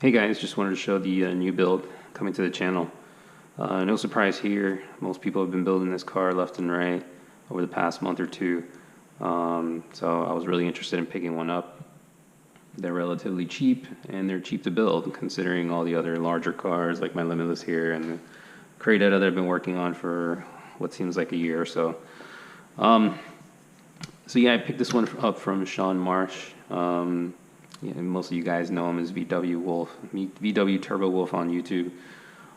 Hey guys, just wanted to show the new build coming to the channel. No surprise here, most people have been building this car left and right over the past month or two. So I was really interested in picking one up. They're relatively cheap and they're cheap to build considering all the other larger cars like my Limitless here and the Crayetta that I've been working on for what seems like a year or so. So yeah, I picked this one up from Sean Marsh. Yeah, most of you guys know him as VW Wolf, VW Turbo Wolf on YouTube.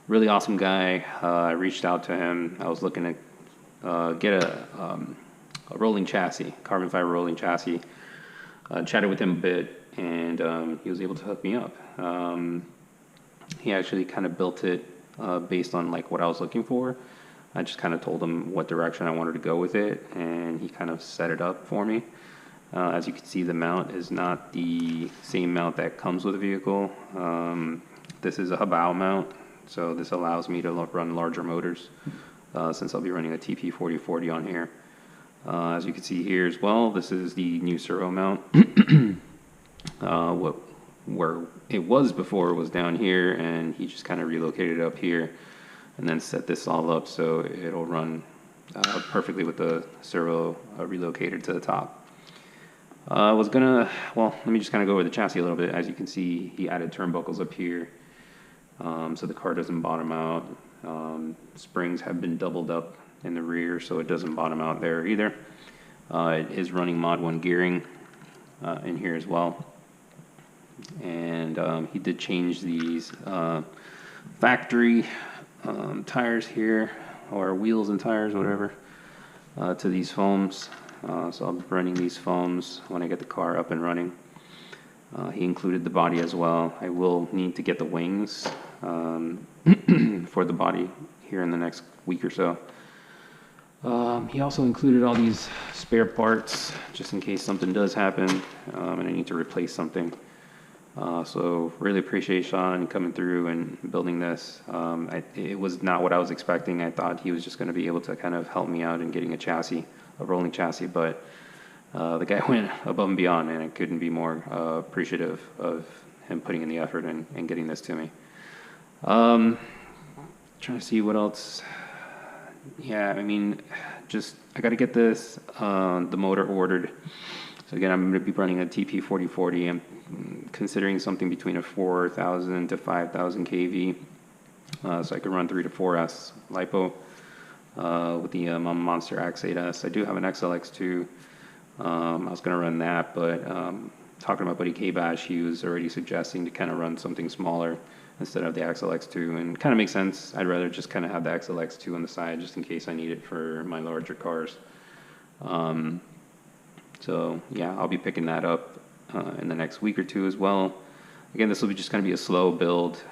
Really awesome guy. I reached out to him. I was looking to get a rolling chassis, carbon fiber rolling chassis. Chatted with him a bit, and he was able to hook me up. He actually kind of built it based on like what I was looking for. I just kind of told him what direction I wanted to go with it, and he kind of set it up for me. As you can see, the mount is not the same mount that comes with the vehicle. This is a Habao mount, so this allows me to run larger motors since I'll be running a TP4040 on here. As you can see here as well, this is the new servo mount. Where it was before was down here, and he just kind of relocated it up here and then set this all up so it'll run perfectly with the servo relocated to the top. Let me just kind of go over the chassis a little bit. As you can see, he added turnbuckles up here, so the car doesn't bottom out. Springs have been doubled up in the rear, so it doesn't bottom out there either. It is running Mod 1 gearing in here as well. And he did change these factory tires here, or wheels and tires, whatever, to these foams. So I'll be running these foams when I get the car up and running. He included the body as well. I will need to get the wings for the body here in the next week or so. He also included all these spare parts just in case something does happen and I need to replace something. So really appreciate Sean coming through and building this. It was not what I was expecting. I thought he was just going to be able to kind of help me out in getting a rolling chassis, but the guy went above and beyond, and I couldn't be more appreciative of him putting in the effort and getting this to me. Trying to see what else. Yeah, I mean, I got to get this the motor ordered. So again, I'm going to be running a TP4040. I'm considering something between a 4,000 to 5,000 kV, so I could run 3 to 4S LiPo. With the Monster X8S. I do have an XLX2. I was going to run that, but talking to my buddy K-Bash, he was already suggesting to kind of run something smaller instead of the XLX2, and kind of makes sense. I'd rather just kind of have the XLX2 on the side just in case I need it for my larger cars. So yeah, I'll be picking that up in the next week or two as well. Again, this will be just going to be a slow build.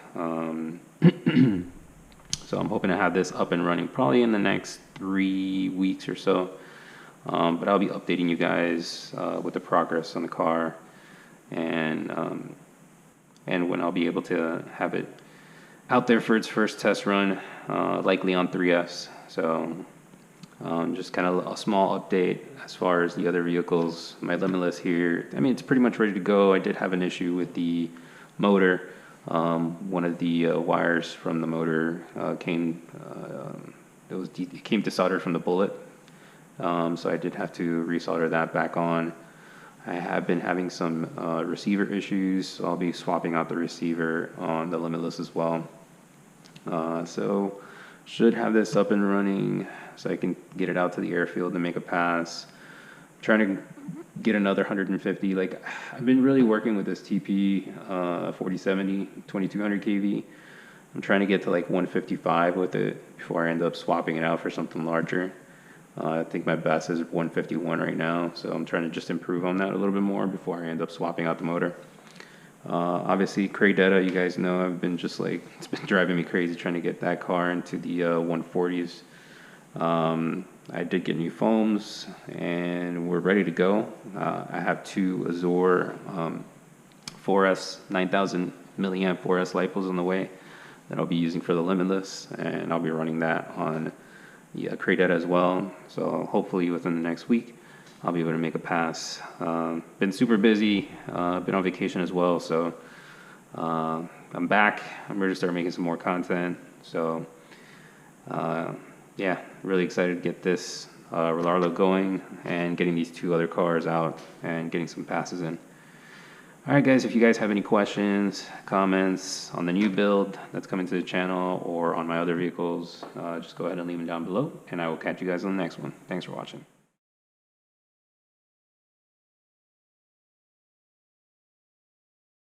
So I'm hoping to have this up and running probably in the next 3 weeks or so. But I'll be updating you guys with the progress on the car and when I'll be able to have it out there for its first test run, likely on 3S. So just kind of a small update as far as the other vehicles. My Limitless here, I mean, it's pretty much ready to go. I did have an issue with the motor. One of the wires from the motor came desoldered from the bullet, so I did have to resolder that back on. I have been having some receiver issues, so I'll be swapping out the receiver on the Limitless as well. So should have this up and running so I can get it out to the airfield and make a pass. I'm trying to get another 150. Like, I've been really working with this TP 4070 2200 kV. I'm trying to get to like 155 with it before I end up swapping it out for something larger. I think my best is 151 right now, so I'm trying to just improve on that a little bit more before I end up swapping out the motor. Obviously, Crayetta, you guys know, I've been just like, it's been driving me crazy trying to get that car into the 140s. I did get new foams, and we're ready to go. I have two Azure 4S 9000 milliamp 4S LiPos on the way that I'll be using for the Limitless, and I'll be running that on the Crayetta as well. So hopefully within the next week, I'll be able to make a pass. Been super busy, been on vacation as well, so I'm back. I'm ready to start making some more content. So, yeah, really excited to get this Rlarrlo going and getting these 2 other cars out and getting some passes in. All right, guys, if you guys have any questions, comments on the new build that's coming to the channel or on my other vehicles, just go ahead and leave them down below, and I will catch you guys on the next one. Thanks for watching.